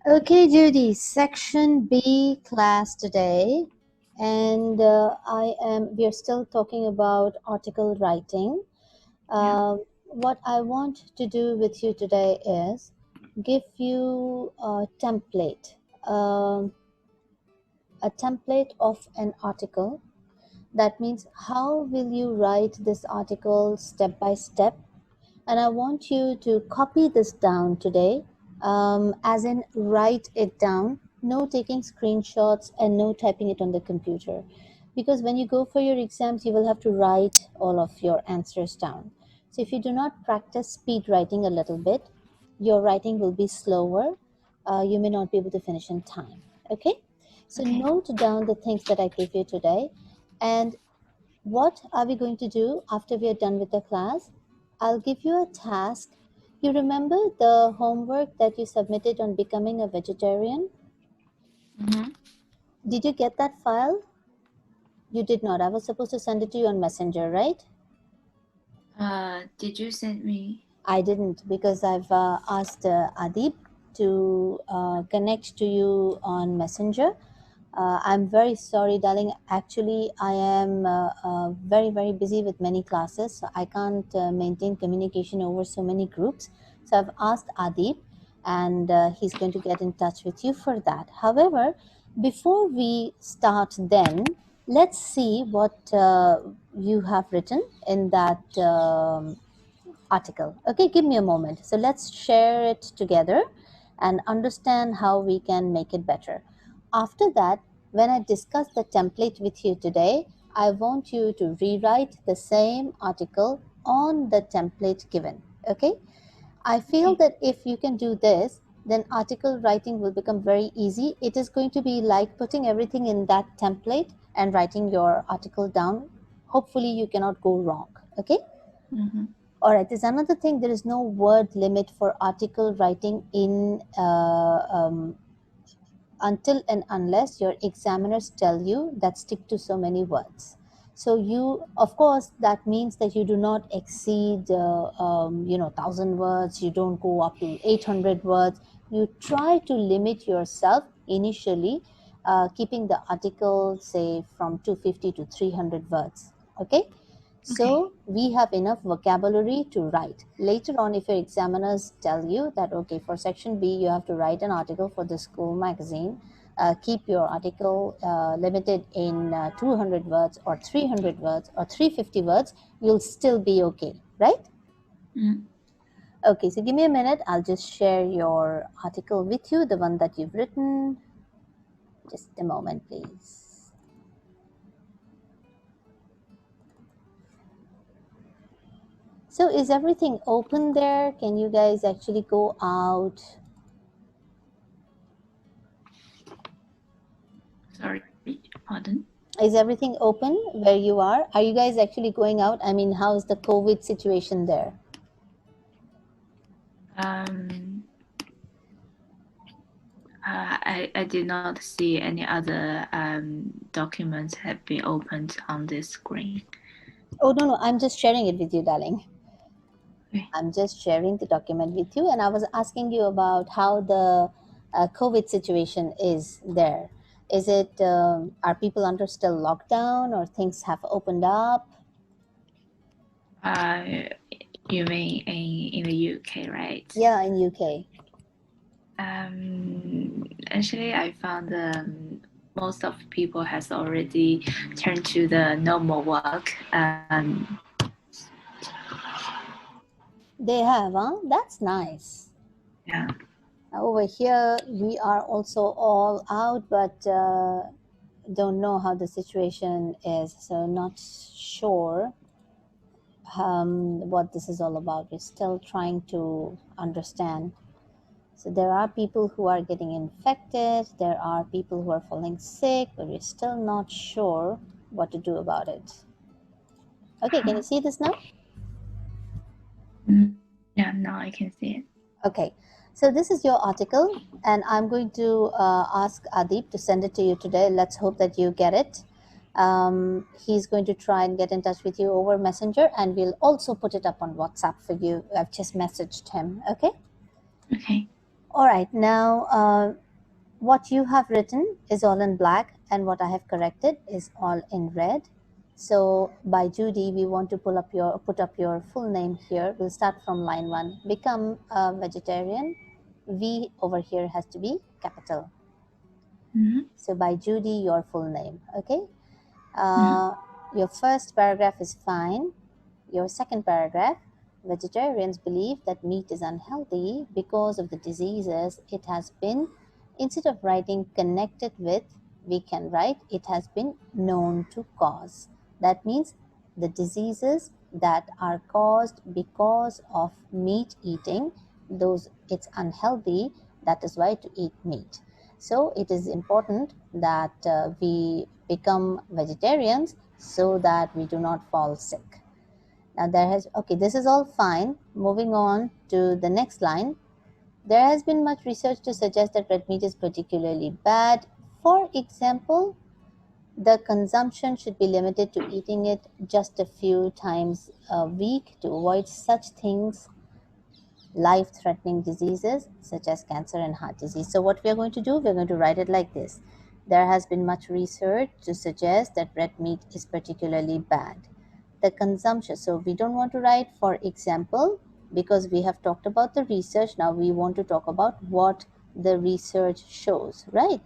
Okay, Judy, section B class today, and we are still talking about article writing. Yeah. What I want to do with you today is give you um, a template of an article. That means how will you write this article step by step, and I want you to copy this down today, as in write it down, no taking screenshots and no typing it on the computer. Because when you go for your exams, you will have to write all of your answers down. So if you do not practice speed writing a little bit, your writing will be slower. You may not be able to finish in time. Okay? So Okay. note down the things that I gave you today, and what are we going to do after we are done with the class? I'll give you a task. You remember the homework that you submitted on becoming a vegetarian? Mm-hmm. Did you get that file? You did not. I was supposed to send it to you on Messenger, right? Did you send me? I didn't, because I've asked Adib to connect to you on Messenger. I'm very sorry, darling. Actually, I am very, very busy with many classes, so I can't maintain communication over so many groups. So I've asked Adib, and he's going to get in touch with you for that. However, before we start, then let's see what you have written in that article. Okay, give me a moment. So let's share it together and understand how we can make it better. After that, when I discuss the template with you today, I want you to rewrite the same article on the template given. Okay, I feel Okay. that if you can do this, then article writing will become very easy. It is going to be like putting everything in that template and writing your article down. Hopefully you cannot go wrong. Okay. Mm-hmm. All right, there's another thing. There is no word limit for article writing in until and unless your examiners tell you that stick to so many words. So you, of course, that means that you do not exceed, 1,000 words. You don't go up to 800 words. You try to limit yourself initially, keeping the article, say, from 250 to 300 words. Okay. Okay. So we have enough vocabulary to write. Later on, if your examiners tell you that, okay, for section B, you have to write an article for the school magazine, keep your article limited in 200 words or 300 words or 350 words, you'll still be okay, right? Mm. Okay, so give me a minute. I'll just share your article with you, the one that you've written. Just a moment, please. So is everything open there? Can you guys actually go out? Sorry. Pardon. Is everything open where you are? Are you guys actually going out? I mean, how's the COVID situation there? Um. I did not see any other documents have been opened on this screen. Oh, no, no, I'm just sharing it with you, darling. Okay. I'm just sharing the document with you, and I was asking you about how the COVID situation is there. Is it, are people under still lockdown, or things have opened up? Uh, you mean in the UK, right? Yeah, in UK. Actually, I found most of people has already turned to the normal work. They have, huh? That's nice. Yeah. Over here, we are also all out, but don't know how the situation is, so not sure what this is all about. We're still trying to understand. So there are people who are getting infected, there are people who are falling sick, but we're still not sure what to do about it. Okay, can you see this now? Mm, yeah, now I can see it. Okay, so this is your article, and I'm going to ask Adib to send it to you today. Let's hope that you get it. He's going to try and get in touch with you over Messenger, and we'll also put it up on WhatsApp for you. I've just messaged him. Okay. Okay. All right, now what you have written is all in black and what I have corrected is all in red. So by Judy, we want to put up your full name here. We'll start from line 1. Become a vegetarian. V over here has to be capital. Mm-hmm. So by Judy, your full name. Okay. Mm-hmm. Your first paragraph is fine. Your second paragraph, vegetarians believe that meat is unhealthy because of the diseases it has been, instead of writing connected with, we can write it has been known to cause. That means the diseases that are caused because of meat eating, those it's unhealthy, that is why to eat meat. So it is important that we become vegetarians so that we do not fall sick. Now okay, this is all fine. Moving on to the next line. There has been much research to suggest that red meat is particularly bad. For example, the consumption should be limited to eating it just a few times a week to avoid such things, life-threatening diseases such as cancer and heart disease. So what we are going to do, we're going to write it like this. There has been much research to suggest that red meat is particularly bad. The consumption, so we don't want to write for example because we have talked about the research. Now we want to talk about what the research shows, right?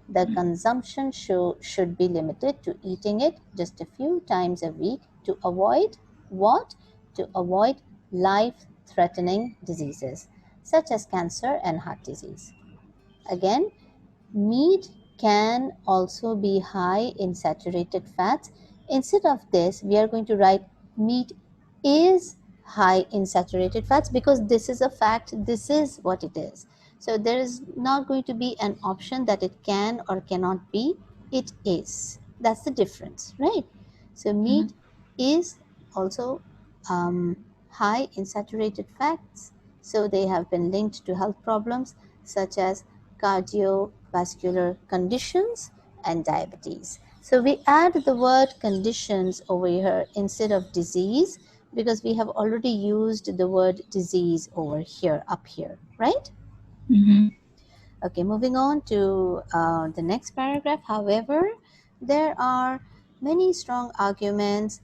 The consumption should be limited to eating it just a few times a week to avoid what? To avoid life threatening diseases such as cancer and heart disease. Again, meat can also be high in saturated fats. Instead of this, we are going to write meat is high in saturated fats because this is a fact, this is what it is. So there is not going to be an option that it can or cannot be, it is. That's the difference, right? So meat is also high in saturated fats, so they have been linked to health problems such as cardiovascular conditions and diabetes. So we add the word conditions over here instead of disease because we have already used the word disease over here, up here, right? Mm-hmm. Okay, moving on to the next paragraph. However, there are many strong arguments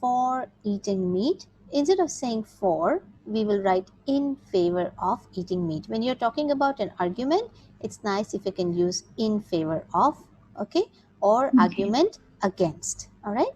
for eating meat. Instead of saying for, we will write in favor of eating meat. When you're talking about an argument, it's nice if you can use in favor of, okay, or Okay. argument against, all right?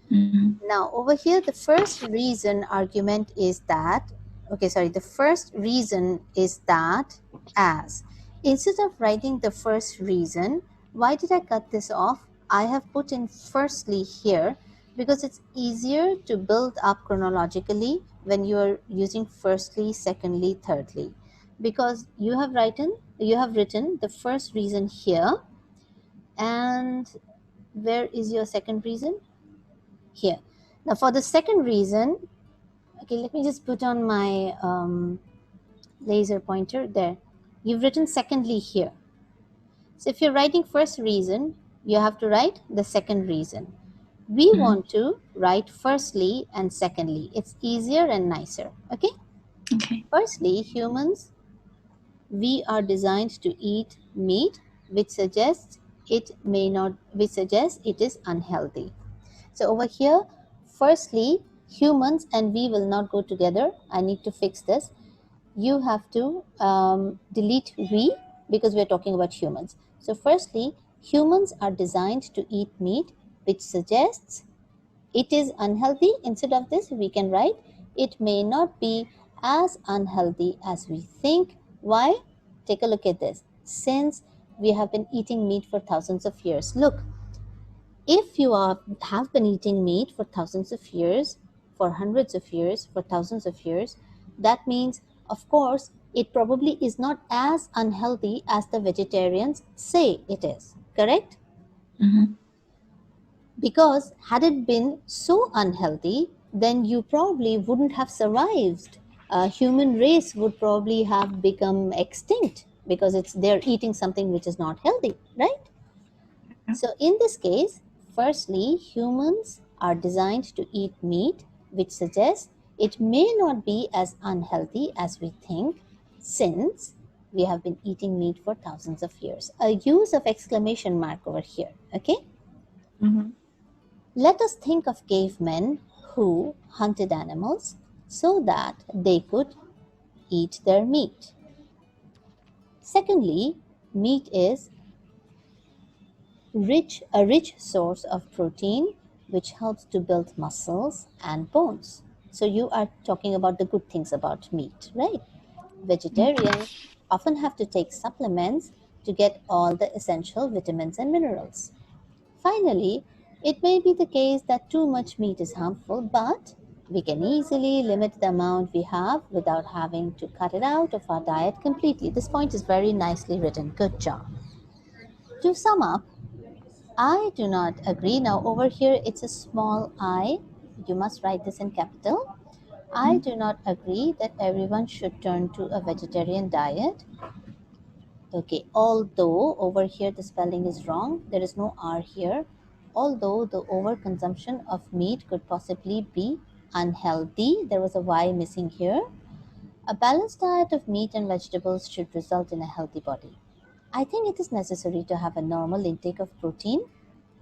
Mm-hmm. Now, over here, the first reason argument is that, okay, sorry, the first reason is that as. Instead of writing the first reason, why did I cut this off? I have put in firstly here because it's easier to build up chronologically when you are using firstly, secondly, thirdly. Because you have written the first reason here, and where is your second reason? Here. Now for the second reason, okay, let me just put on my laser pointer there. You've written secondly here. So if you're writing first reason, you have to write the second reason. We Mm-hmm. want to write firstly and secondly. It's easier and nicer. Okay. Okay. Firstly, humans, we are designed to eat meat, which suggests it is unhealthy. So over here, firstly, humans and we will not go together. I need to fix this. You have to delete we because we're talking about humans. So firstly, humans are designed to eat meat, which suggests it is unhealthy. Instead of this, we can write it may not be as unhealthy as we think. Why? Take a look at this. Since we have been eating meat for thousands of years. Look, if you have been eating meat for thousands of years, for hundreds of years, for thousands of years, that means, of course, it probably is not as unhealthy as the vegetarians say it is. Correct? Mm-hmm. Because had it been so unhealthy, then you probably wouldn't have survived. Human race would probably have become extinct because they're eating something which is not healthy, right? So in this case, firstly, humans are designed to eat meat, which suggests it may not be as unhealthy as we think, since We have been eating meat for thousands of years. A use of exclamation mark over here, okay? Mm-hmm. Let us think of cavemen who hunted animals so that they could eat their meat. Secondly, meat is a rich source of protein which helps to build muscles and bones. So you are talking about the good things about meat, right? Vegetarians often have to take supplements to get all the essential vitamins and minerals. Finally, it may be the case that too much meat is harmful, but we can easily limit the amount we have without having to cut it out of our diet completely. This point is very nicely written. Good job. To sum up, I do not agree. Now, over here, it's a small I. You must write this in capital. I do not agree that everyone should turn to a vegetarian diet. Okay, although over here the spelling is wrong, there is no R here. Although the overconsumption of meat could possibly be unhealthy, there was a Y missing here. A balanced diet of meat and vegetables should result in a healthy body. I think it is necessary to have a normal intake of protein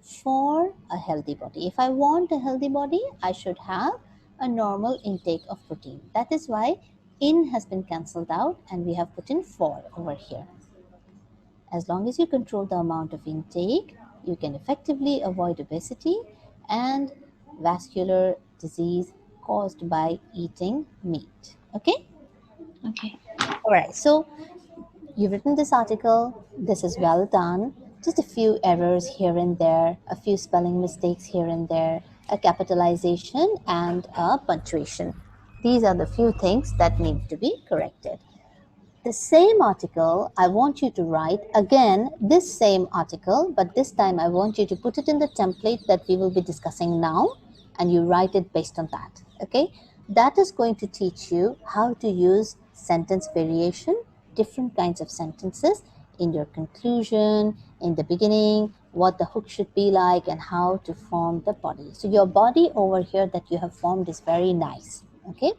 for a healthy body. If I want a healthy body, I should have a normal intake of protein. That is why in has been cancelled out and we have put in for over here. As long as you control the amount of intake, you can effectively avoid obesity and vascular disease caused by eating meat. Okay? Okay. All right. So you've written this article. This is well done. Just a few errors here and there, a few spelling mistakes here and there, a capitalization, and a punctuation. These are the few things that need to be corrected. The same article, I want you to write again this same article, but this time I want you to put it in the template that we will be discussing now, and you write it based on that. Okay, that is going to teach you how to use sentence variation, different kinds of sentences in your conclusion, in the beginning, what the hook should be like, and how to form the body. So your body over here that you have formed is very nice. Okay,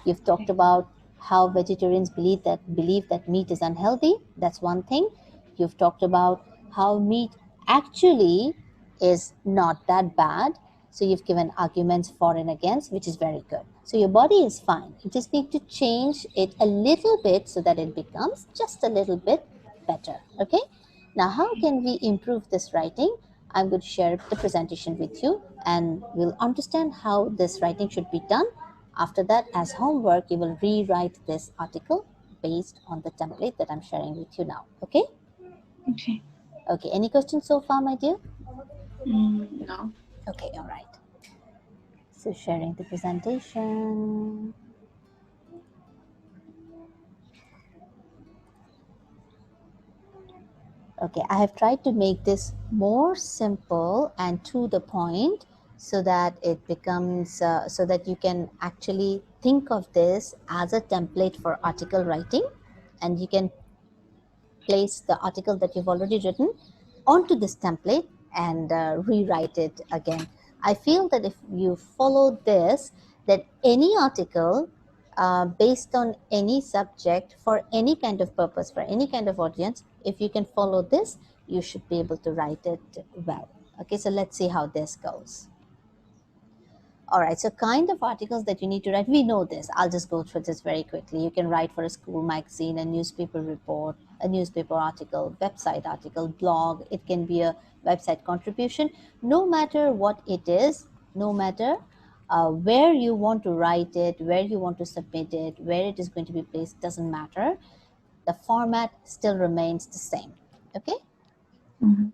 you've talked about how vegetarians believe that meat is unhealthy. That's one thing. You've talked about how meat actually is not that bad. So you've given arguments for and against, which is very good. So your body is fine. You just need to change it a little bit so that it becomes just a little bit better. Okay. Now, how can we improve this writing? I'm going to share the presentation with you and we'll understand how this writing should be done. After that, as homework, you will rewrite this article based on the template that I'm sharing with you now. Okay? Okay. Okay, any questions so far, my dear? No. Okay, all right. So sharing the presentation. Okay, I have tried to make this more simple and to the point so that it becomes, so that you can actually think of this as a template for article writing and you can place the article that you've already written onto this template and rewrite it again. I feel that if you follow this, that any article based on any subject for any kind of purpose, for any kind of audience, if you can follow this, you should be able to write it well. Okay, so let's see how this goes. All right, so kind of articles that you need to write, we know this. I'll just go through this very quickly. You can write for a school magazine, a newspaper report, a newspaper article, website article, blog. It can be a website contribution. No matter what it is, no matter where you want to write it, where you want to submit it, where it is going to be placed, doesn't matter. The format still remains the same. Okay? Mm-hmm.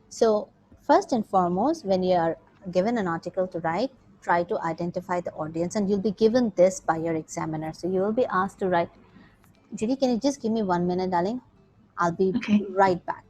So first and foremost, when you are given an article to write, try to identify the audience and you'll be given this by your examiner. So you will be asked to write. Judy, can you just give me 1 minute, darling? I'll be Okay. right back.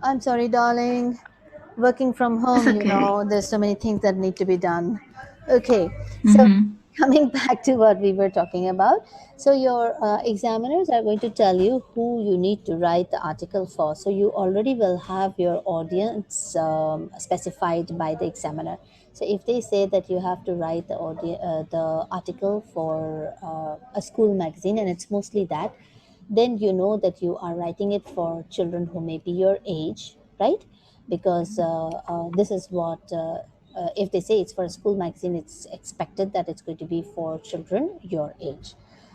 I'm sorry, darling. Working from It's home, okay. there's so many things that need to be done. Okay, so Mm-hmm. coming back to what we were talking about. So, your examiners are going to tell you who you need to write the article for. So, you already will have your audience specified by the examiner. So, if they say that you have to write the article for a school magazine, and it's mostly that, then you know that you are writing it for children who may be your age, right? Because this is what if they say it's for a school magazine, it's expected that it's going to be for children your age.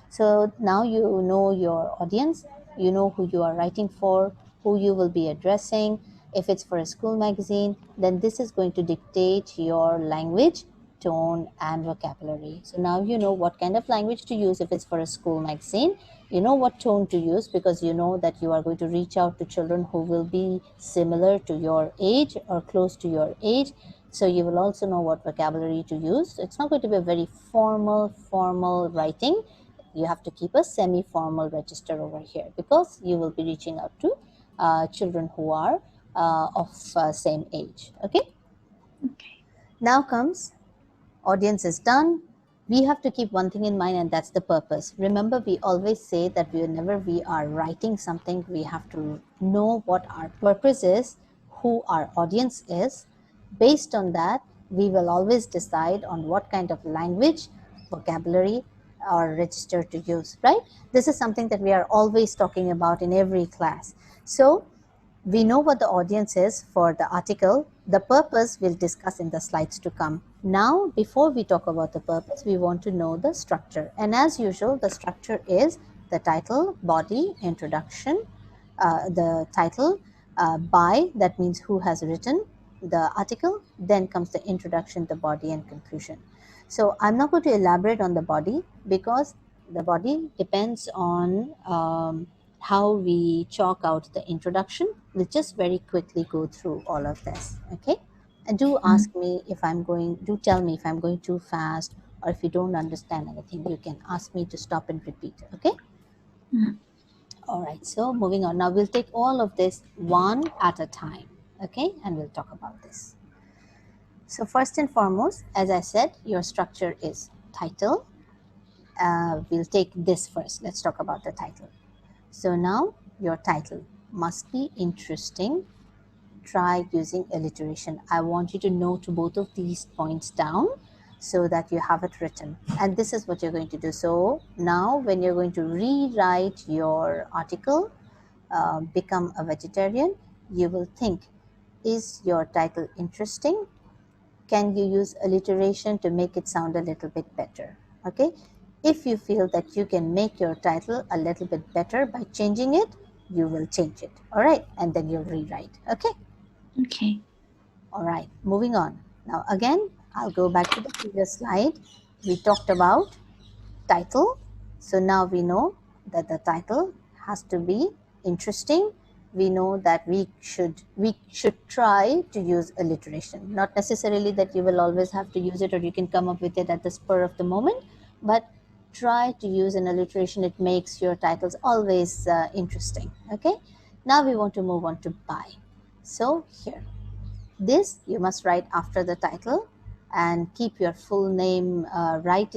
So now you know your audience, you know who you are writing for, who you will be addressing. If it's for a school magazine, then this is going to dictate your language, tone, and vocabulary. So now you know what kind of language to use if it's for a school magazine. You know what tone to use because you know that you are going to reach out to children who will be similar to your age or close to your age. So you will also know what vocabulary to use. So it's not going to be a very formal writing. You have to keep a semi-formal register over here because you will be reaching out to children who are of same age. Okay. Okay. Now comes audience is done. We have to keep one thing in mind, and that's the purpose. Remember, we always say that whenever we are writing something, we have to know what our purpose is, who our audience is. Based on that, we will always decide on what kind of language, vocabulary, or register to use, right? This is something that we are always talking about in every class. So we know what the audience is for the article. The purpose we'll discuss in the slides to come. Now, before we talk about the purpose, we want to know the structure. And as usual, the structure is the title, body, introduction, the title, by, that means who has written the article, then comes the introduction, the body, and conclusion. So I'm not going to elaborate on the body because the body depends on how we chalk out the introduction. We'll just very quickly go through all of this, okay? And do Mm. ask me if I'm going, do tell me if I'm going too fast or if you don't understand anything, you can ask me to stop and repeat, okay? Mm. All right, so moving on. Now we'll take all of this one at a time, okay? And we'll talk about this. So first and foremost, as I said, your structure is title. We'll take this first. Let's talk about the title. So now your title must be interesting. Try using alliteration. I want you to note both of these points down so that you have it written. And this is what you're going to do. So now when you're going to rewrite your article, Become a Vegetarian, you will think, is your title interesting? Can you use alliteration to make it sound a little bit better? Okay. If you feel that you can make your title a little bit better by changing it, you will change it. All right. And then you'll rewrite. Okay. Okay. All right. Moving on. Now, again, I'll go back to the previous slide. We talked about title. So now we know that the title has to be interesting. We know that we should try to use alliteration. Not necessarily that you will always have to use it or you can come up with it at the spur of the moment, but try to use an alliteration. It makes your titles always interesting. Okay. Now we want to move on to by. So here, this you must write after the title and keep your full name, write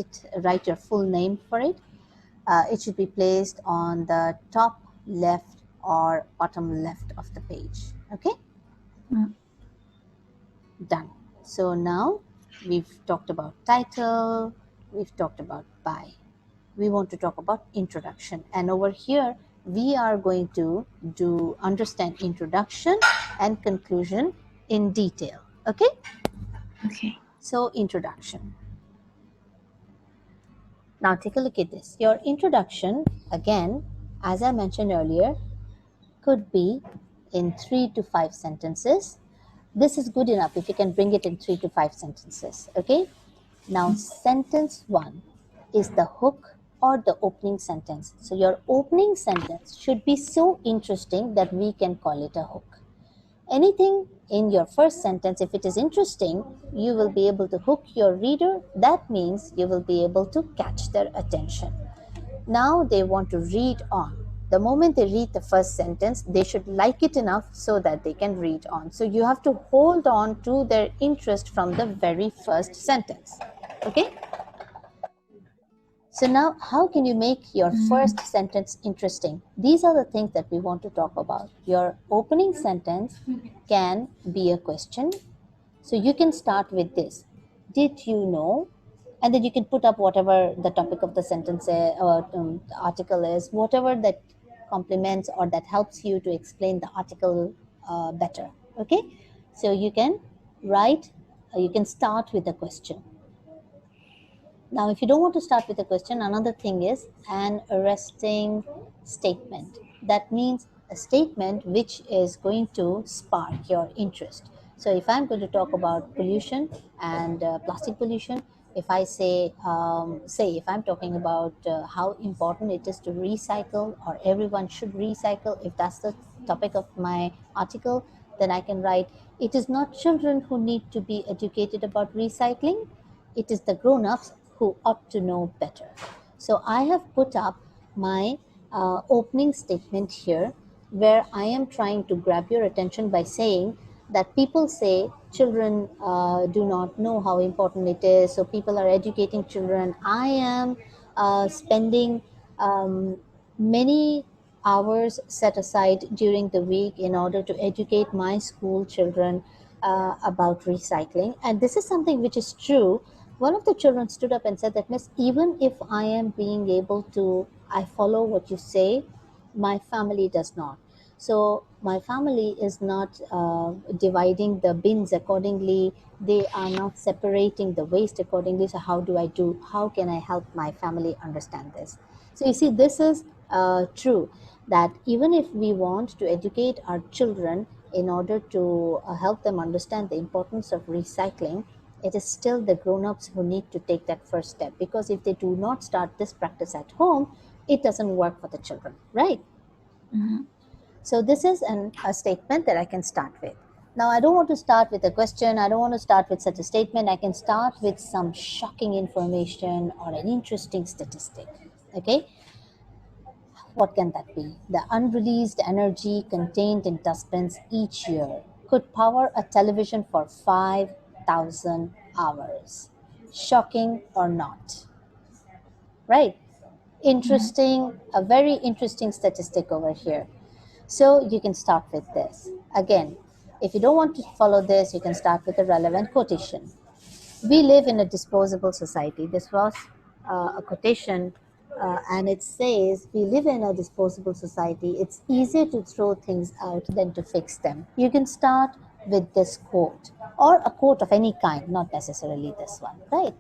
your full name for it. It should be placed on the top left or bottom left of the page. Okay, Mm. done. So now we've talked about title, we've talked about by. We want to talk about introduction. And over here, we are going to do understand introduction and conclusion in detail. Okay, Okay. so introduction. Now take a look at this. Your introduction, again, as I mentioned earlier, could be in 3 to 5 sentences. This is good enough if you can bring it in 3 to 5 sentences. Okay. Now, sentence 1 is the hook or the opening sentence. So, your opening sentence should be so interesting that we can call it a hook. Anything in your first sentence, if it is interesting, you will be able to hook your reader. That means you will be able to catch their attention. Now they want to read on. The moment they read the first sentence, they should like it enough so that they can read on. So you have to hold on to their interest from the very first sentence. Okay? So now, how can you make your first sentence interesting? These are the things that we want to talk about. Your opening sentence can be a question. So you can start with this. Did you know? And then you can put up whatever the topic of the sentence or the article is, whatever that complements or that helps you to explain the article better. Okay? So you can write, you can start with a question. Now, if you don't want to start with a question, another thing is an arresting statement. That means a statement which is going to spark your interest. So, if I'm going to talk about pollution and plastic pollution, if I say if I'm talking about how important it is to recycle or everyone should recycle, if that's the topic of my article, then I can write, it is not children who need to be educated about recycling, it is the grown ups who ought to know better. So I have put up my opening statement here where I am trying to grab your attention by saying that people say children do not know how important it is, so people are educating children. I am spending many hours set aside during the week in order to educate my school children about recycling. And this is something which is true. One of the children stood up and said that, Miss, even if I am being able to, I follow what you say, my family does not. So my family is not dividing the bins accordingly. They are not separating the waste accordingly. So how do I do? How can I help my family understand this? So you see, this is true that even if we want to educate our children in order to help them understand the importance of recycling, it is still the grown-ups who need to take that first step, because if they do not start this practice at home, it doesn't work for the children, right? Mhm. So this is a statement that I can start with. Now, I don't want to start with a question. I don't want to start with such a statement. I can start with some shocking information or an interesting statistic. Okay, what can that be? The unreleased energy contained in dustbins each year could power a television for 5,000 hours. Shocking or not? Right? Mhm. Interesting, a very interesting statistic over here. So you can start with this. Again, if you don't want to follow this, you can start with a relevant quotation. We live in a disposable society. This was a quotation, and it says, we live in a disposable society. It's easier to throw things out than to fix them. You can start with this quote or a quote of any kind, not necessarily this one, right?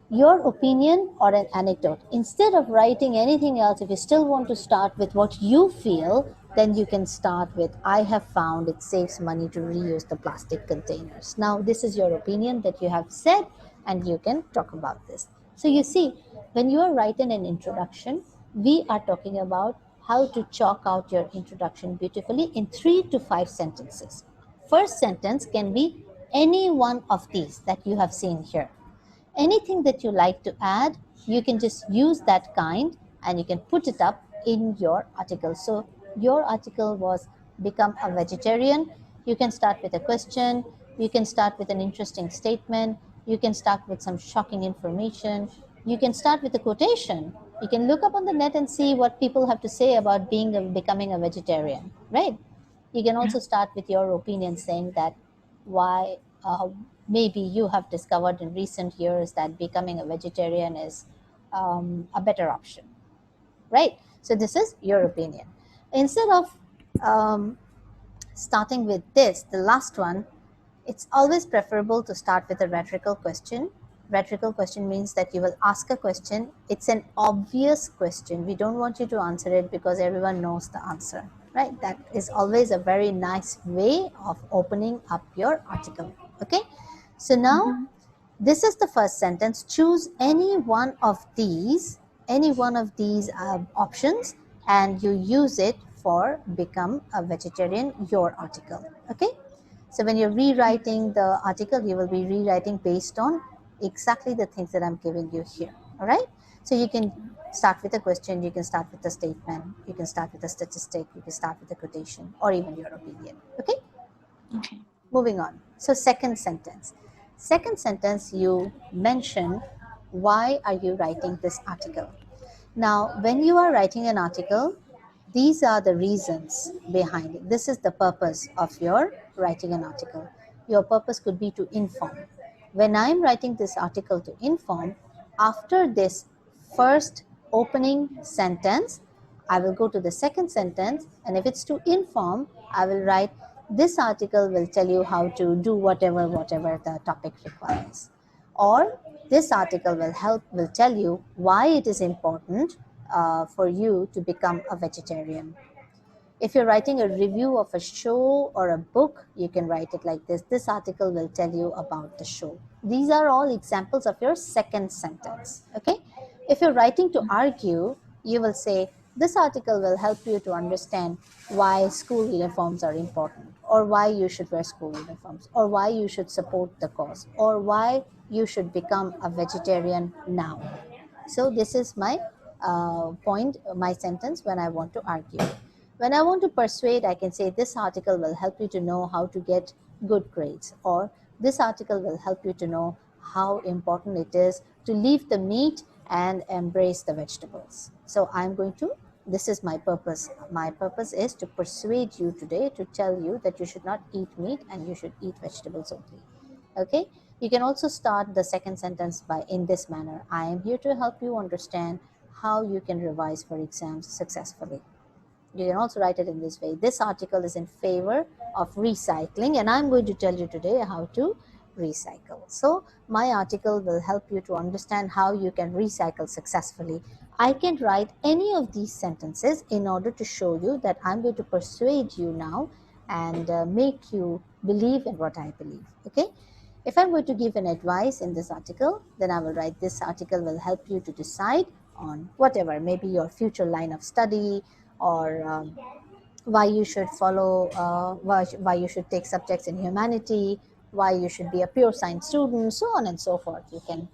Your opinion or an anecdote. Instead of writing anything else, if you still want to start with what you feel, then you can start with, I have found it saves money to reuse the plastic containers. Now, this is your opinion that you have said, and you can talk about this. So, you see, when you are writing an introduction, we are talking about how to chalk out your introduction beautifully in 3 to 5 sentences. First sentence can be any one of these that you have seen here. Anything that you like to add, you can just use that kind and you can put it up in your article. So your article was become a vegetarian. You can start with a question, you can start with an interesting statement, you can start with some shocking information, you can start with a quotation. You can look up on the net and see what people have to say about becoming a vegetarian, right? You can also start with your opinion, saying that why maybe you have discovered in recent years that becoming a vegetarian is a better option, right? So this is your opinion. Instead of um, starting with this, the last one, it's always preferable to start with a rhetorical question. Rhetorical question means that you will ask a question. It's an obvious question. We don't want you to answer it because everyone knows the answer, right? That is always a very nice way of opening up your article. Okay, so now Mhm. This is the first sentence. Choose any one of these options, and you use it for become a vegetarian, your article. Okay, so when you're rewriting the article, you will be rewriting based on exactly the things that I'm giving you here. All right, so you can start with a question, you can start with a statement, you can start with a statistic, you can start with a quotation, or even your opinion. Okay, Okay. moving on. So second sentence. Second sentence, you mention why are you writing this article. Now, when you are writing an article, these are the reasons behind it. This is the purpose of your writing an article. Your purpose could be to inform. When I'm writing this article to inform, after this first opening sentence, I will go to the second sentence, and if it's to inform, I will write this article will tell you how to do whatever the topic requires. Or this article will tell you why it is important for you to become a vegetarian. If you're writing a review of a show or a book, you can write it like this. This article will tell you about the show. These are all examples of your second sentence. Okay? If you're writing to argue, you will say, this article will help you to understand why school uniforms are important, or why you should wear school uniforms, or why you should support the cause, or why you should become a vegetarian now. So this is my point, my sentence when I want to argue. When I want to persuade, I can say this article will help you to know how to get good grades, or this article will help you to know how important it is to leave the meat and embrace the vegetables. So I'm going to, this is my purpose. My purpose is to persuade you today, to tell you that you should not eat meat and you should eat vegetables only. Okay, you can also start the second sentence by in this manner. I am here to help you understand how you can revise for exams successfully. You can also write it in this way. This article is in favor of recycling, and I'm going to tell you today how to recycle. So my article will help you to understand how you can recycle successfully. I can write any of these sentences in order to show you that I'm going to persuade you now and make you believe in what I believe. Okay, if I'm going to give an advice in this article, then I will write this article will help you to decide on whatever, maybe your future line of study, or why you should follow, why you should take subjects in humanity, why you should be a pure science student, so on and so forth. You can,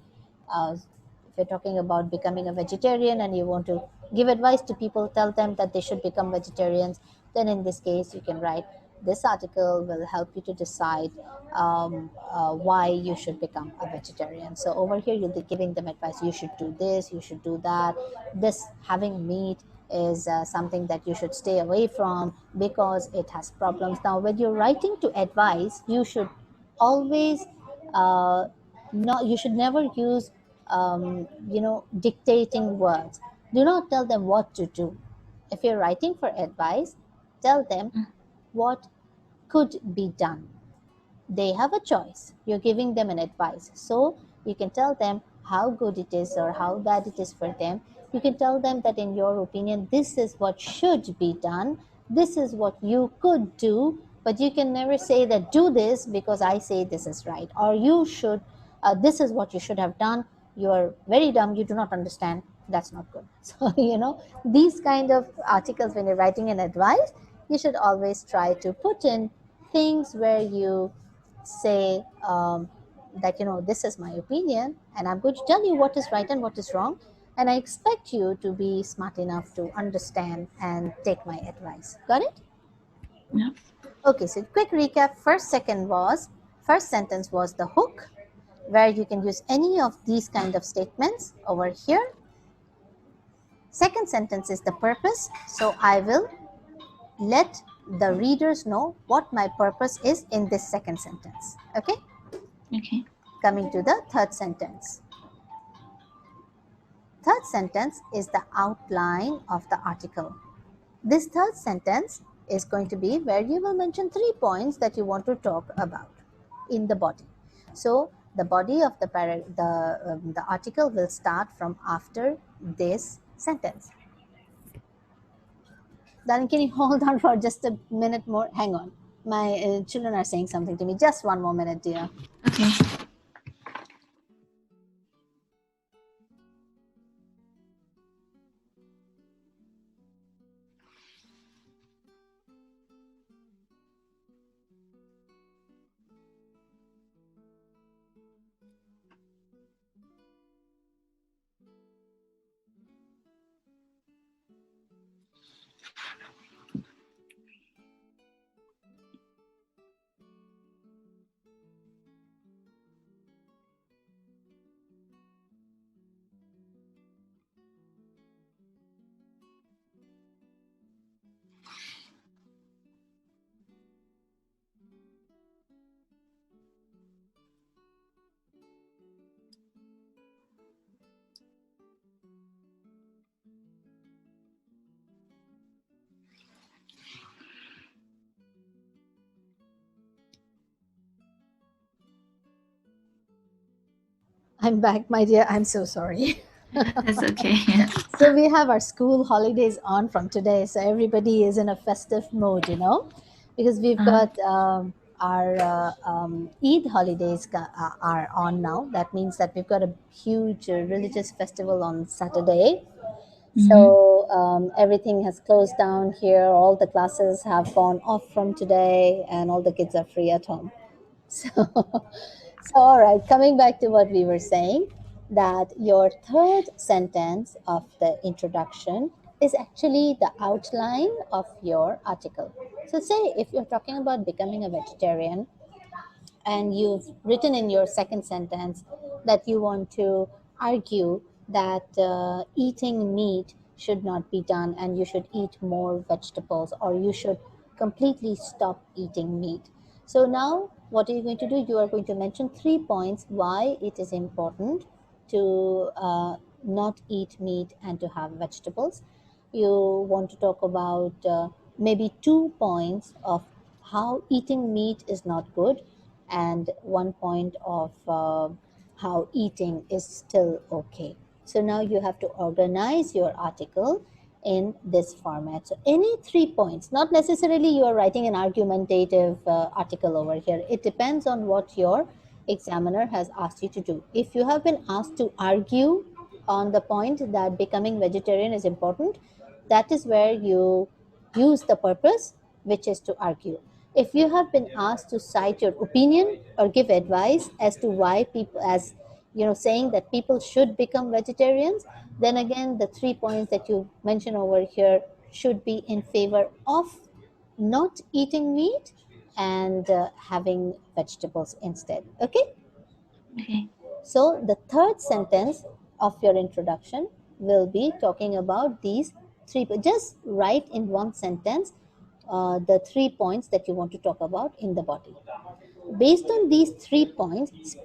if you're talking about becoming a vegetarian and you want to give advice to people, tell them that they should become vegetarians, then in this case you can write this article will help you to decide why you should become a vegetarian. So over here you'll be giving them advice. You should do this, you should do that. This having meat is something that you should stay away from because it has problems. Now, when you're writing to advice, you should always not. You should never use dictating words. Do not tell them what to do. If you're writing for advice, tell them what could be done. They have a choice. You're giving them an advice. So you can tell them how good it is or how bad it is for them. You can tell them that, in your opinion, this is what should be done. This is what you could do. But you can never say that do this because I say this is right. Or you should, this is what you should have done. You are very dumb. You do not understand. That's not good. So, these kind of articles, when you're writing an advice, you should always try to put in things where you say that this is my opinion and I'm going to tell you what is right and what is wrong, and I expect you to be smart enough to understand and take my advice. Got it? Yeah. Okay, so quick recap. First sentence was the hook, where you can use any of these kind of statements over here. Second sentence is the purpose, so I will let the readers know what my purpose is in this second sentence. Okay, Okay. coming to the third sentence. Third sentence is the outline of the article. This third sentence is going to be where you will mention 3 points that you want to talk about in the body. So the body of the article will start from after this sentence. Darling, can you hold on for just a minute more? Hang on. My children are saying something to me. Just one more minute, dear. Okay. I'm back, my dear. I'm so sorry. That's okay. So we have our school holidays on from today, so everybody is in a festive mode, because we've Uh, got our Eid holidays are on now. That means that we've got a huge religious festival on Saturday. mhm. So everything has closed down here. All the classes have gone off from today, and all the kids are free at home. So, so all right, coming back to what we were saying, that your third sentence of the introduction is actually the outline of your article. So, say if you're talking about becoming a vegetarian, and you've written in your second sentence that you want to argue that eating meat should not be done and you should eat more vegetables, or you should completely stop eating meat. So now what are you going to do? You are going to mention 3 points why it is important to not eat meat and to have vegetables. You want to talk about maybe 2 points of how eating meat is not good, and 1 point of how eating is still okay. So now you have to organize your article in this format. So any 3 points, not necessarily you are writing an argumentative article over here. It depends on what your examiner has asked you to do. If you have been asked to argue on the point that becoming vegetarian is important, that is where you use the purpose, which is to argue. If you have been asked to cite your opinion or give advice as to why people, as saying that people should become vegetarians, then again the 3 points that you mention over here should be in favor of not eating meat and having vegetables instead. Okay. Okay. So the third sentence of your introduction will be talking about these three. Just write in one sentence the 3 points that you want to talk about in the body. Based on these 3 points,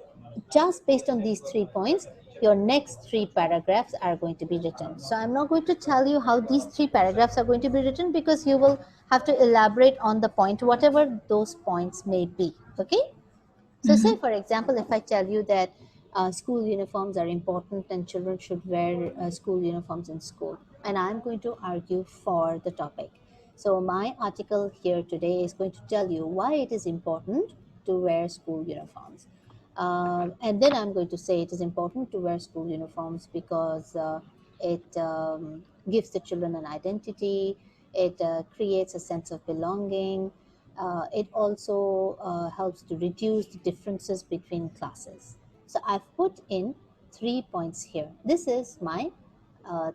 just based on these 3 points, your next three paragraphs are going to be written. So I'm not going to tell you how these three paragraphs are going to be written, because you will have to elaborate on the point, whatever those points may be. Okay. So, say Mhm. for example, if I tell you that school uniforms are important and children should wear school uniforms in school, and I'm going to argue for the topic. So, my article here today is going to tell you why it is important to wear school uniforms. And then I'm going to say it is important to wear school uniforms because it gives the children an identity, it creates a sense of belonging, it also helps to reduce the differences between classes. So I've put in 3 points here. This is my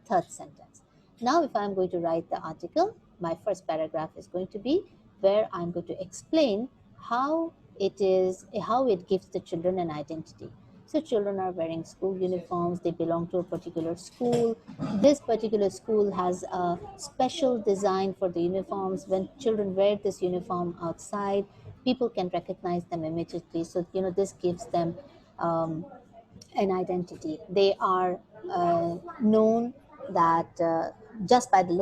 third sentence. Now, if I'm going to write the article, my first paragraph is going to be where I'm going to explain how it gives the children an identity. So children are wearing school uniforms, they belong to a particular school. This particular school has a special design for the uniforms. When children wear this uniform outside, people can recognize them immediately. So, this gives them an identity. They are known that just by the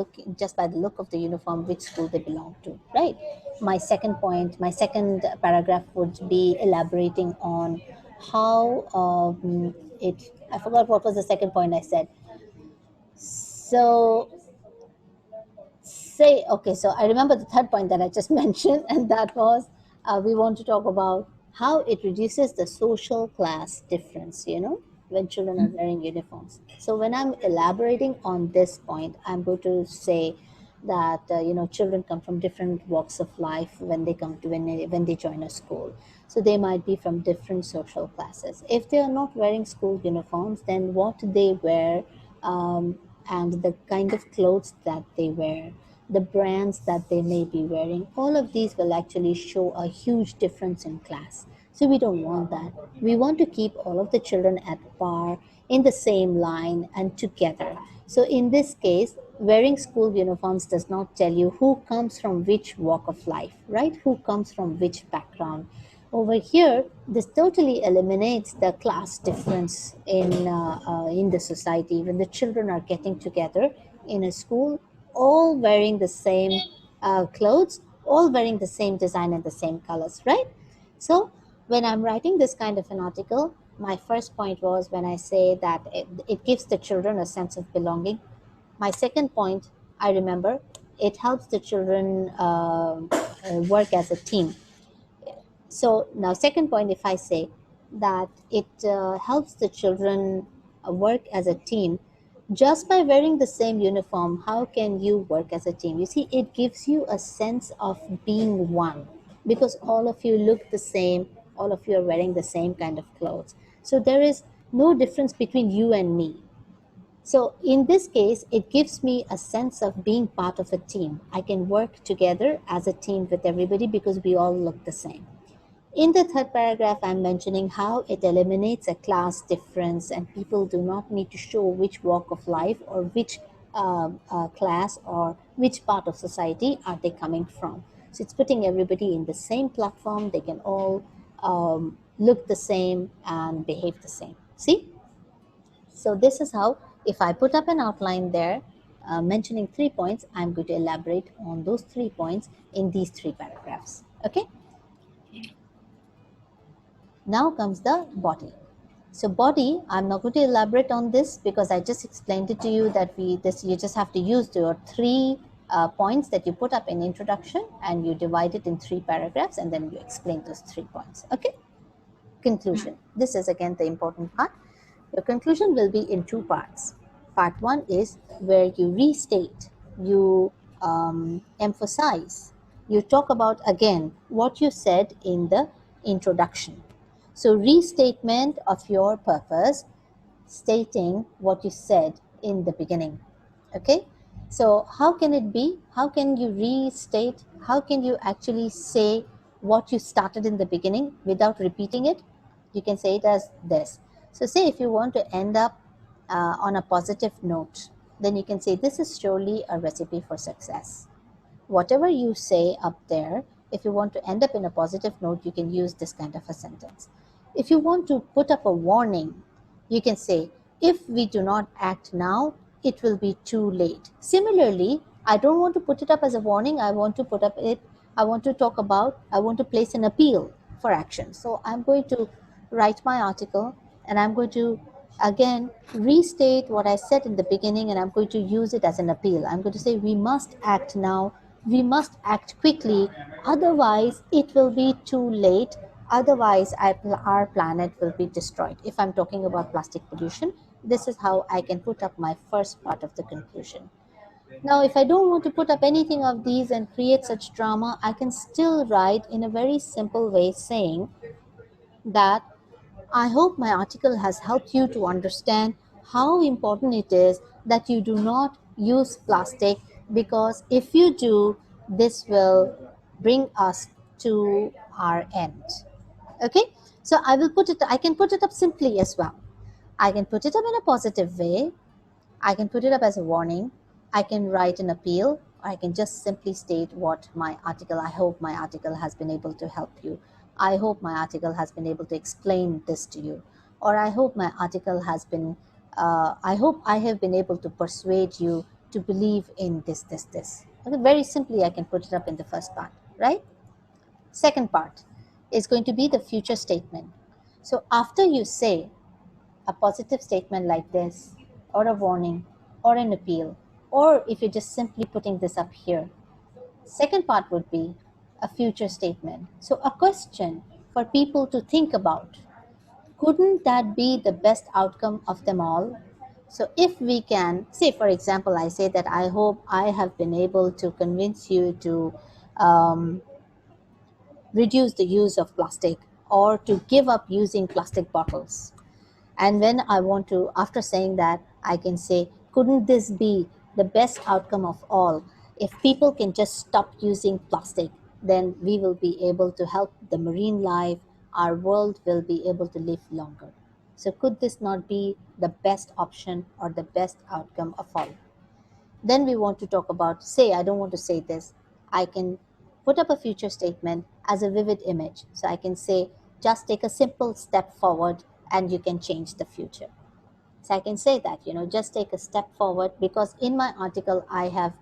look of the uniform, which school they belong to. Right. My second paragraph would be elaborating on how it. I forgot what was the second point I said. So say okay, so I remember the third point that I just mentioned, and that was we want to talk about how it reduces the social class difference, when children are wearing uniforms. So when I'm elaborating on this point, I'm going to say that children come from different walks of life when they come to when they join a school. So they might be from different social classes. If they are not wearing school uniforms, then what they wear, and the kind of clothes that they wear, the brands that they may be wearing, all of these will actually show a huge difference in class. So we don't want that. We want to keep all of the children at par, in the same line and together. So in this case, wearing school uniforms does not tell you who comes from which walk of life, right? Who comes from which background. Over here, this totally eliminates the class difference in the society. When the children are getting together in a school, all wearing the same clothes, all wearing the same design and the same colors, right? So when I'm writing this kind of an article, My first point was when I say that it gives the children a sense of belonging. My second point, I remember, it helps the children work as a team. So now, second point, if I say that it helps the children work as a team, just by wearing the same uniform, how can you work as a team? You see, it gives you a sense of being one because all of you look the same, all of you are wearing the same kind of clothes. So there is no difference between you and me. So in this case, it gives me a sense of being part of a team. I can work together as a team with everybody because we all look the same. In the third paragraph, I'm mentioning how it eliminates a class difference and people do not need to show which walk of life or which class or which part of society are they coming from. So it's putting everybody in the same platform. They can all look the same and behave the same. See? So this is how, if I put up an outline there mentioning 3 points, I'm going to elaborate on those 3 points in these 3 paragraphs. Okay? Now comes the body. So body, I'm not going to elaborate on this because I just explained it to you that you just have to use your 3 points that you put up in introduction and you divide it in 3 paragraphs and then you explain those 3 points. Okay. Conclusion. This is again the important part. Your conclusion will be in 2 parts. Part one is where you restate, you emphasize, you talk about again what you said in the introduction. So, restatement of your purpose, stating what you said in the beginning. Okay, so how can it be? How can you restate? How can you actually say what you started in the beginning without repeating it? You can say it as this. So, say if you want to end up on a positive note, then you can say this is surely a recipe for success. Whatever you say up there, if you want to end up in a positive note, you can use this kind of a sentence. If you want to put up a warning, you can say, if we do not act now, it will be too late. Similarly, I don't want to put it up as a warning. I want to put up it, I want to talk about, I want to place an appeal for action. So I'm going to write my article and I'm going to again restate what I said in the beginning and I'm going to use it as an appeal. I'm going to say, we must act now, we must act quickly, otherwise it will be too late, otherwise our planet will be destroyed. If I'm talking about plastic pollution, this is how I can put up my first part of the conclusion. Now, if I don't want to put up anything of these and create such drama, I can still write in a very simple way saying that I hope my article has helped you to understand how important it is that you do not use plastic, because if you do, this will bring us to our end. Okay, so I can put it up simply as well. I can put it up in a positive way, I can put it up as a warning, I can write an appeal, or I can just simply state what my article, I hope my article has been able to help you. I hope my article has been able to explain this to you. Or I hope my article has been, I hope I have been able to persuade you to believe in this. Okay, very simply, I can put it up in the first part, right? Second part is going to be the future statement. So after you say a positive statement like this, or a warning, or an appeal, or if you're just simply putting this up here, second part would be a future statement. So, a question for people to think about. Couldn't that be the best outcome of them all? So, if we can, say, for example, I say that I hope I have been able to convince you to um, reduce the use of plastic or to give up using plastic bottles. And when I want to, after saying that, I can say, couldn't this be the best outcome of all? If people can just stop using plastic, then we will be able to help the marine life, our world will be able to live longer. So, could this not be the best option or the best outcome of all? Then we want to talk about, say, I don't want to say this. I can put up a future statement as a vivid image. So I can say, just take a simple step forward and you can change the future. So I can say that, just take a step forward, because in my article, I have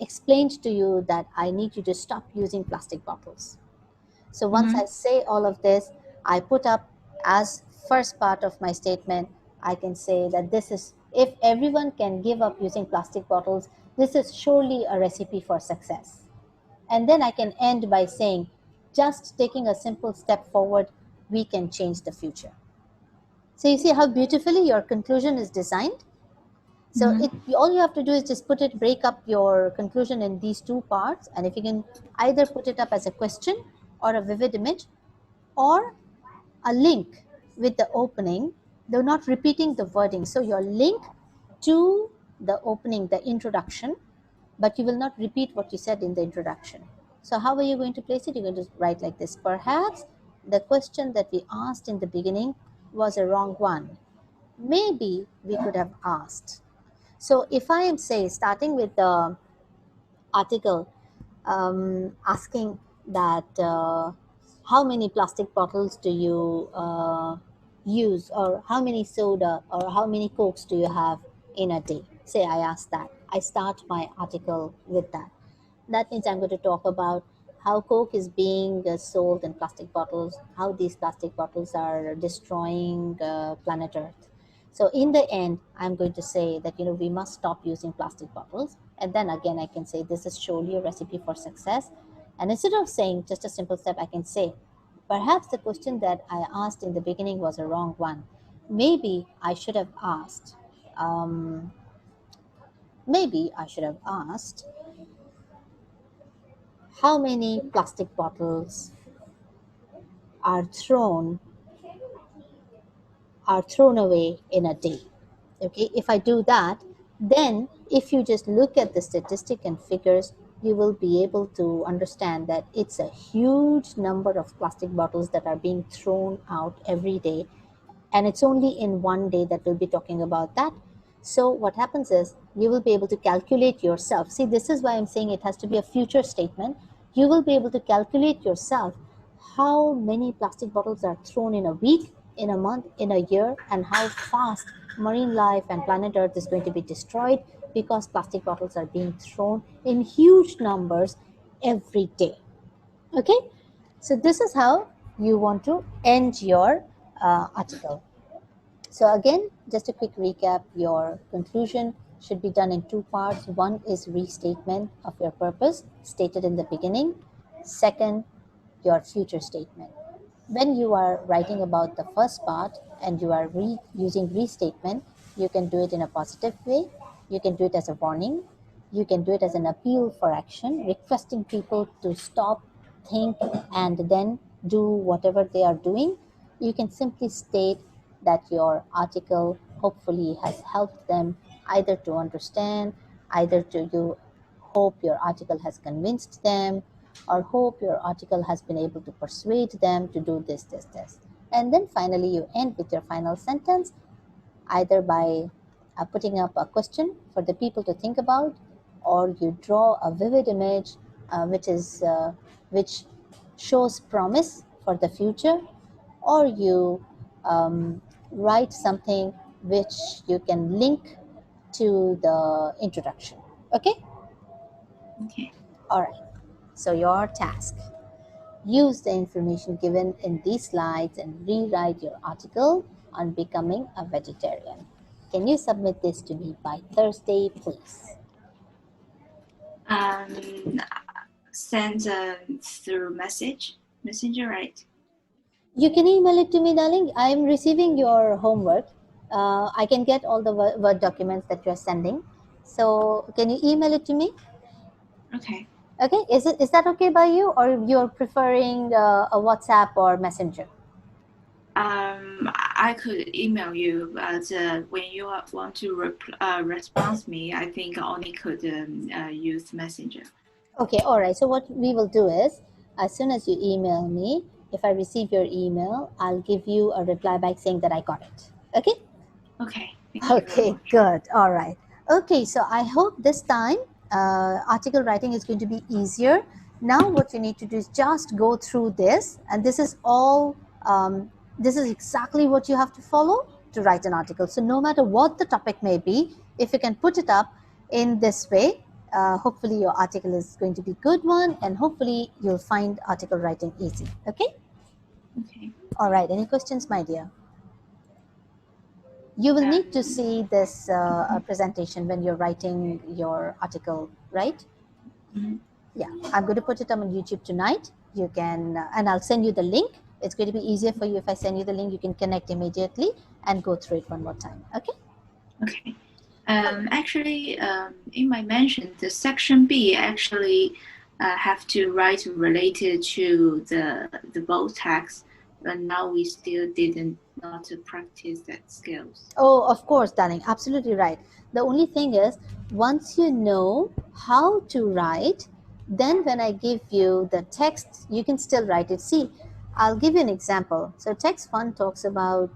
explained to you that I need you to stop using plastic bottles. So once Mm-hmm. I say all of this, I put up as first part of my statement, I can say that this is, if everyone can give up using plastic bottles, this is surely a recipe for success. And then I can end by saying, just taking a simple step forward, we can change the future. So you see how beautifully your conclusion is designed? So Mhm. all you have to do is just break up your conclusion in these two parts, and if you can either put it up as a question or a vivid image or a link with the opening, though not repeating the wording. So your link to the opening, the introduction, but you will not repeat what you said in the introduction. So how are you going to place it? You're going to write like this. Perhaps the question that we asked in the beginning was a wrong one. Maybe we could have asked. So if I am, say, starting with the article, asking that how many plastic bottles do you use, or how many soda or how many cokes do you have in a day, say I ask that, I start my article with that. That means I'm going to talk about how Coke is being sold in plastic bottles, how these plastic bottles are destroying planet Earth. So in the end, I'm going to say that, we must stop using plastic bottles. And then again, I can say this is surely a recipe for success. And instead of saying just a simple step, I can say, perhaps the question that I asked in the beginning was a wrong one. Maybe I should have asked, um, maybe I should have asked, how many plastic bottles are thrown away in a day. Okay, if I do that, then if you just look at the statistic and figures, you will be able to understand that it's a huge number of plastic bottles that are being thrown out every day, and it's only in one day that we'll be talking about that. So what happens is, you will be able to calculate yourself. See, this is why I'm saying it has to be a future statement. You will be able to calculate yourself how many plastic bottles are thrown in a week, in a month, in a year, and how fast marine life and planet Earth is going to be destroyed because plastic bottles are being thrown in huge numbers every day. Okay, so this is how you want to end your article. So again, just a quick recap, your conclusion should be done in two parts. One is restatement of your purpose stated in the beginning. Second, your future statement. When you are writing about the first part and you are using restatement, you can do it in a positive way. You can do it as a warning. You can do it as an appeal for action, requesting people to stop, think, and then do whatever they are doing. You can simply state that your article hopefully has helped them either to understand, either to you hope your article has convinced them, or hope your article has been able to persuade them to do this, this, this. And then finally, you end with your final sentence, either by putting up a question for the people to think about, or you draw a vivid image which shows promise for the future, or you write something which you can link to the introduction. Okay? Okay. All right. So your task. Use the information given in these slides and rewrite your article on becoming a vegetarian. Can you submit this to me by Thursday, please? Um, Send through messenger, right? You can email it to me, darling. I am receiving your homework. I can get all the Word documents that you're sending. So can you email it to me? Okay. Okay, is that okay by you, or you're preferring a WhatsApp or Messenger? I could email you, but when you want to respond me, I think only could use messenger. Okay, all right. So what we will do is, as soon as you email me, if I receive your email, I'll give you a reply back saying that I got it. Okay? Okay, thank you very Okay, much. good. All right. Okay, so I hope this time article writing is going to be easier. Now, what you need to do is just go through this, and this is all, this is exactly what you have to follow to write an article. So, no matter what the topic may be, if you can put it up in this way, hopefully your article is going to be good one, and hopefully you'll find article writing easy. Okay? Okay. All right. Any questions, my dear? You will need to see this presentation when you're writing your article, right? Mhm. Yeah, I'm going to put it on YouTube tonight. You can, and I'll send you the link. It's going to be easier for you if I send you the link. You can connect immediately and go through it one more time. Okay? Okay. Actually, in my mention, the section B actually have to write related to the bold text, but now we still didn't not practice that skills. Oh, of course, darling. Absolutely right. The only thing is, once you know how to write, then when I give you the text, you can still write it. See, I'll give you an example. So, text one talks about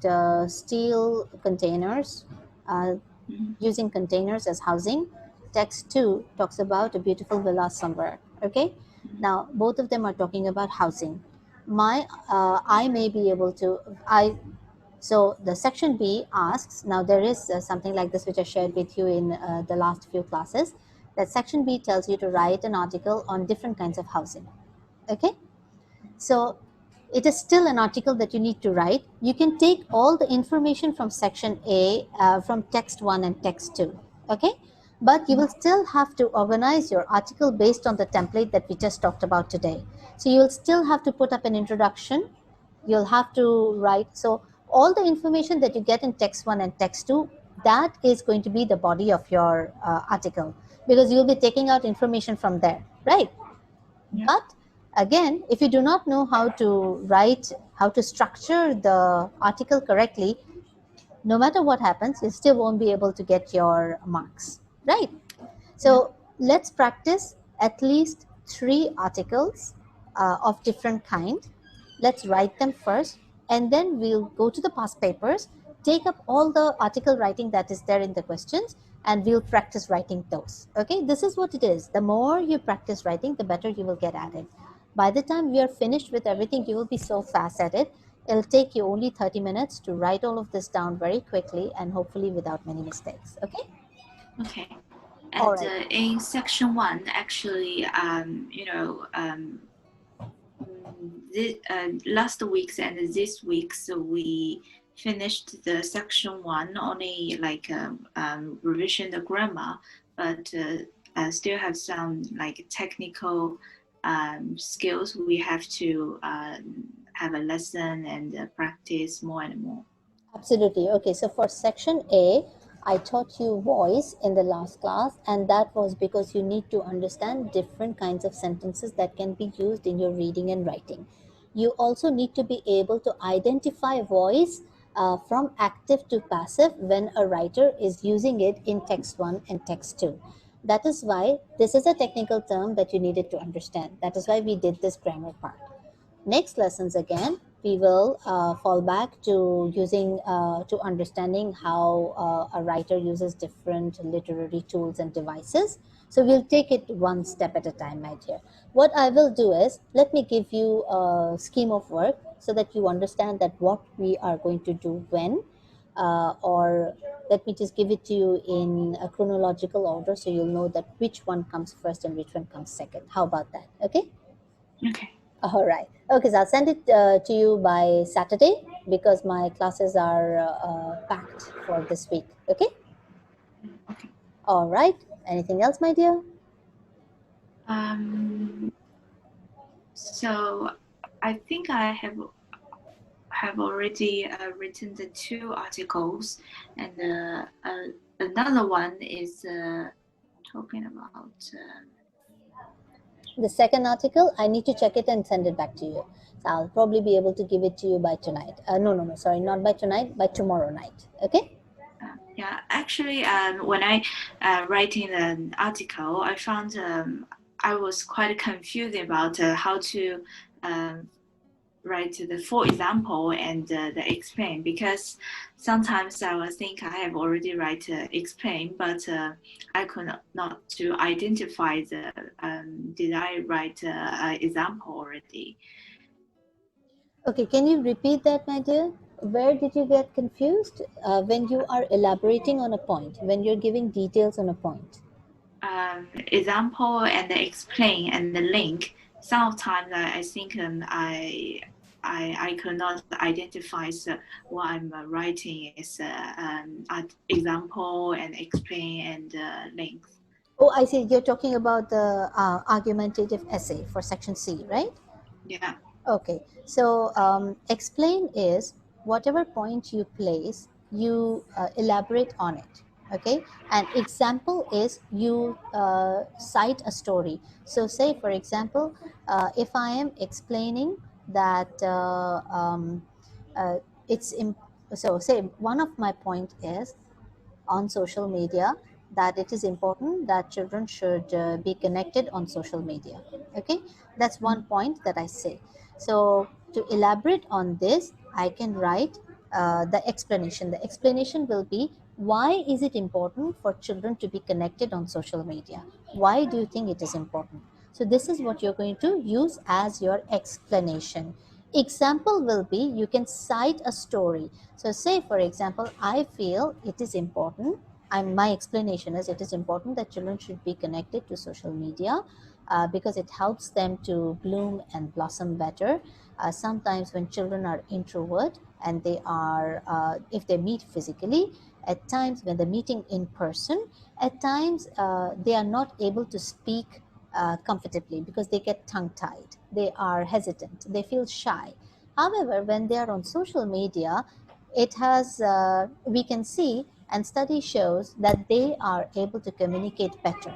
steel containers, uh, Mhm. using containers as housing. Text two talks about a beautiful villa somewhere. Okay, Mhm. now both of them are talking about housing. I may be able to, so the section B asks, now there is something like this which I shared with you in the last few classes, that section B tells you to write an article on different kinds of housing. Okay, so it is still an article that you need to write. You can take all the information from section A, from text 1 and text 2. Okay, but you will still have to organize your article based on the template that we just talked about today. So you will still have to put up an introduction. You'll have to write. So all the information that you get in text 1 and text 2, that is going to be the body of your article, because you'll be taking out information from there, right? Yeah. But again, if you do not know how to write, how to structure the article correctly, no matter what happens, you still won't be able to get your marks, right? Yeah. So let's practice at least three articles of different kind. Let's write them first, and then we'll go to the past papers, take up all the article writing that is there in the questions, and we'll practice writing those. Okay, this is what it is. The more you practice writing, the better you will get at it. By the time we are finished with everything, you will be so fast at it. It'll take you only 30 minutes to write all of this down very quickly and hopefully without many mistakes. Okay? Okay. All And right. in section one, actually, last week's and this week's we finished the section one only like revision the grammar, but still have some like technical skills we have to have a lesson and practice more and more. Absolutely. Okay, so for section A, I taught you voice in the last class, and that was because you need to understand different kinds of sentences that can be used in your reading and writing. You also need to be able to identify voice from active to passive when a writer is using it in text 1 and text 2. That is why this is a technical term that you needed to understand. That is why we did this grammar part. Next lessons again, we will fall back to using to understanding how a writer uses different literary tools and devices. So we'll take it one step at a time, my dear. What I will do is, let me give you a scheme of work so that you understand that what we are going to do when, or let me just give it to you in a chronological order so you'll know that which one comes first and which one comes second. How about that? Okay. Okay. All right. Okay, so I'll send it to you by Saturday because my classes are packed for this week. Okay. Okay. All right. Anything else, my dear? Um, so I think I have already written the two articles, and another one is talking about. The second article, I need to check it and send it back to you. So I'll probably be able to give it to you by tonight. No, no, no. Sorry, not by tonight. By tomorrow night. Okay. Yeah, actually, when I writing an article, I found I was quite confused about how to um, write the for example and the explain, because sometimes I will think I have already write explain, but I could not to identify the did I write example already. Okay. Can you repeat that, my dear? Where did you get confused? When you are elaborating on a point, when you're giving details on a point. Example and the explain and the link. Sometimes I think I could not identify what I'm writing is an example and explain and length. Oh, I see. You're talking about the argumentative essay for section C, right? Yeah. Okay. So explain is whatever point you place, you elaborate on it. Okay. And example is you cite a story. So say, for example, if I am explaining that uh, it's so say one of my point is on social media that it is important that children should be connected on social media. Okay, that's one point that I say. So to elaborate on this, I can write the explanation. The explanation will be, why is it important for children to be connected on social media? Why do you think it is important? So this is what you're going to use as your explanation. Example will be, you can cite a story. So say, for example, I feel it is important, my explanation is, it is important that children should be connected to social media because it helps them to bloom and blossom better. Sometimes when children are introvert and they are, if they meet physically, at times when they're meeting in person, at times they are not able to speak comfortably because they get tongue tied, they are hesitant, they feel shy. However, when they are on social media, it has we can see, and study shows that they are able to communicate better.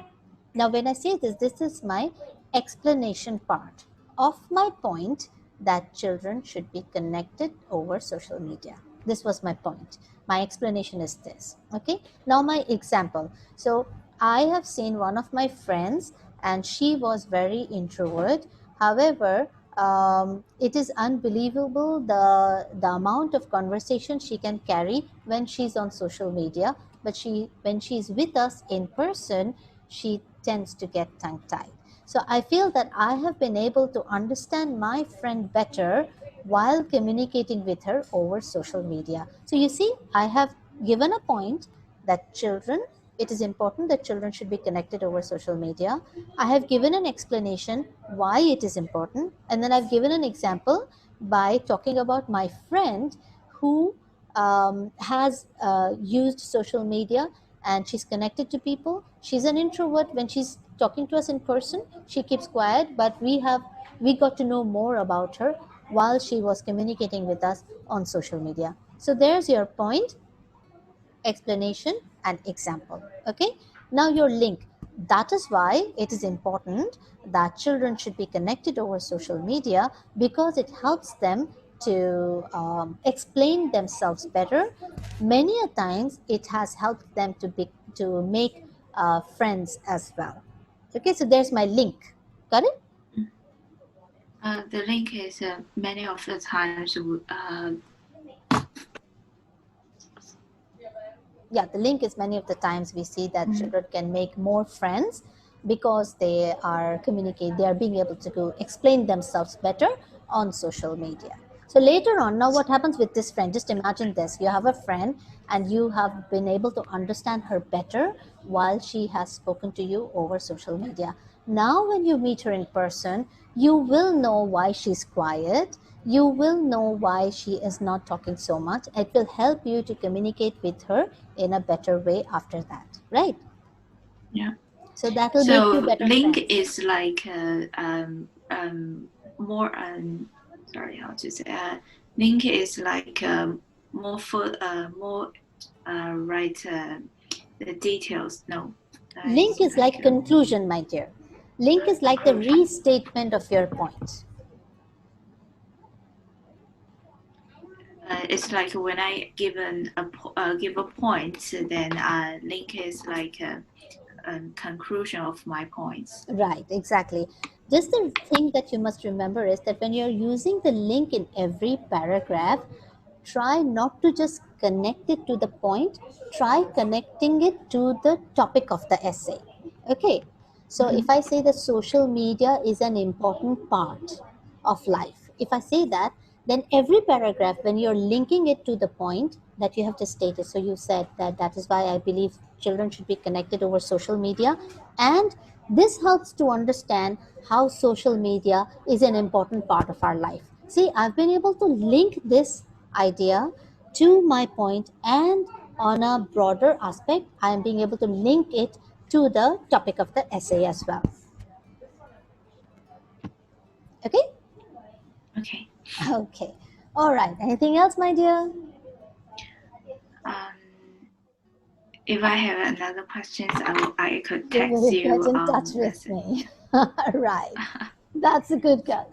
Now when I say this, this is my explanation part of my point that children should be connected over social media. This was my point. My explanation is this. Okay, now my example. So I have seen one of my friends, and she was very introvert. However, it is unbelievable the amount of conversation she can carry when she's on social media, but when she's with us in person, she tends to get tongue tied. So I feel that I have been able to understand my friend better while communicating with her over social media. So you see, I have given a point that children, it is important that children should be connected over social media. I have given an explanation why it is important, and then I've given an example by talking about my friend who has used social media and she's connected to people. She's an introvert. When she's talking to us in person, she keeps quiet, but we got to know more about her while she was communicating with us on social media. So there's your point, explanation and example. Okay, now your link. That is why it is important that children should be connected over social media, because it helps them to explain themselves better. Many a times it has helped them to make friends as well. Okay, so there's my link. Got it? The link is many of the times Yeah, the link is, many of the times we see that children can make more friends because they are they are being able to explain themselves better on social media. So later on, now what happens with this friend? Just imagine this: you have a friend and you have been able to understand her better while she has spoken to you over social media. Now when you meet her in person, you will know why she's quiet, you will know why she is not talking so much. It will help you to communicate with her in a better way after that, right? yeah. So that will make you So better link friends. is like more sorry, how to say link is like more for more write the details. No, that Link is is like like conclusion, my dear. Link is like the conclusion. restatement of your point. It's like when I give a point, then link is like a conclusion of my points. Right, exactly. Just the thing that you must remember is that when you're using the link in every paragraph, try not to just connect it to the point, try connecting it to the topic of the essay. Okay, so Mhm. if I say that social media is an important part of life, if I say that, then every paragraph, when you're linking it to the point that you have just stated, so you said that that is why I believe children should be connected over social media, and this helps to understand how social media is an important part of our life. See, I've been able to link this idea to my point, and on a broader aspect, I am being able to link it to the topic of the essay as well. Okay? Okay. Okay. All right. Anything else, my dear? If I have another questions, I could You text will get you in touch on with message. me. Right. That's a good girl.